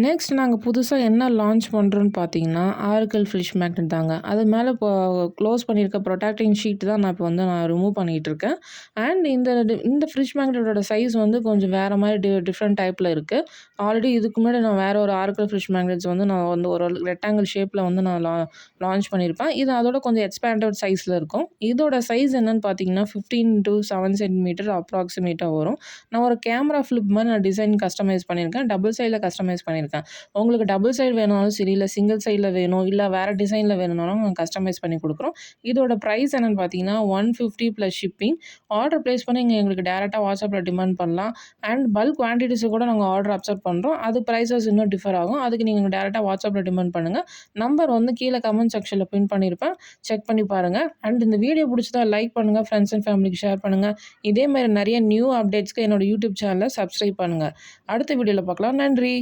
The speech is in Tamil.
நெக்ஸ்ட் நாங்க புதுசா என்ன லான்ச் பண்றோம்ன்னு பார்த்தீங்கன்னா, ஆர்கல் ஃபிஷ் மேக்னெட் தாங்க. அது மேல இப்போ க்ளோஸ் பண்ணியிருக்க புரொடெக்டிங் ஷீட் தான் நான் இப்போ வந்து ரிமூவ் பண்ணிட்டுருக்கேன். அண்ட் இந்த ஃபிஷ் மேக்னெட்டோட சைஸ் வந்து கொஞ்சம் வேற மாரி டிஃப்ரெண்ட் டைப்ல இருக்கு. ஆல்ரெடி இதுக்கு முன்னாடி நான் வேற ஒரு ஆர்கல் ஃபிஷ் மேக்னெட்ஸ் வந்து நான் வந்து ஒரு ரெக்டாங்கிள் ஷேப்ல வந்து நான் லான்ச் பண்ணியிருப்பேன். இது அதோட கொஞ்சம் எக்ஸ்பேண்டட் சைஸ்ல இருக்கும். இதோட சைஸ் என்னன்னு பார்த்தீங்கன்னா, 15 டூ 7 சென்டிமீட்டர் அப்ராக்ஸிமேட்டா வரும். நான் ஒரு கேமரா ஃபிளிப் மாரி நான் டிசைன் கஸ்டமைஸ் பண்ணியிருக்கேன். டபுள் சைட்ல கஸ்டமைஸ் பண்ணியிருக்கேன். உங்களுக்கு டபுள் சைடு வேணும்னாலும் சரி, இல்ல சிங்கிள் சைட்ல வேணும், இல்ல வேற டிசைன்ல வேணும்னாலும் நாங்க கஸ்டமைஸ் பண்ணி குடுக்குறோம். இதோட பிரைஸ் என்னன்னு பார்த்தீங்கன்னா, 150 ப்ளஸ் ஷிப்பிங். ஆர்டர் பிளேஸ் பண்ணி நீங்க எங்களுக்கு டைரக்ட்டா WhatsAppல டிமாண்ட் பண்ணலாம். அண்ட் பல்க் குவான்டிட்டிஸ் கூட நாங்க ஆர்டர் அக்செப்ட் பண்றோம். அது பிரைஸஸ் இன்னும் டிஃபர் ஆகும். அதுக்கு நீங்க டைரக்ட்டா WhatsAppல டிமாண்ட் பண்ணுங்க. நம்பர் வந்து கீழ கமெண்ட் செக்ஷன்ல பின் பண்ணியிருப்பேன். செக் பண்ணி பாருங்க. அண்ட் இந்த வீடியோ புடிச்சதா லைக் பண்ணுங்க. ஃபிரெண்ட்ஸ் அண்ட் ஃபேமிலிக்கு ஷேர் பண்ணுங்க. இதே மாரி நெறைய நியூ அப்டேட்ஸ்க்கு என்னோட யூடியூப் சேனல சப்ஸ்கிரைப் பண்ணுங்க. அடுத்த வீடியோல பார்க்கலாம். நன்றி.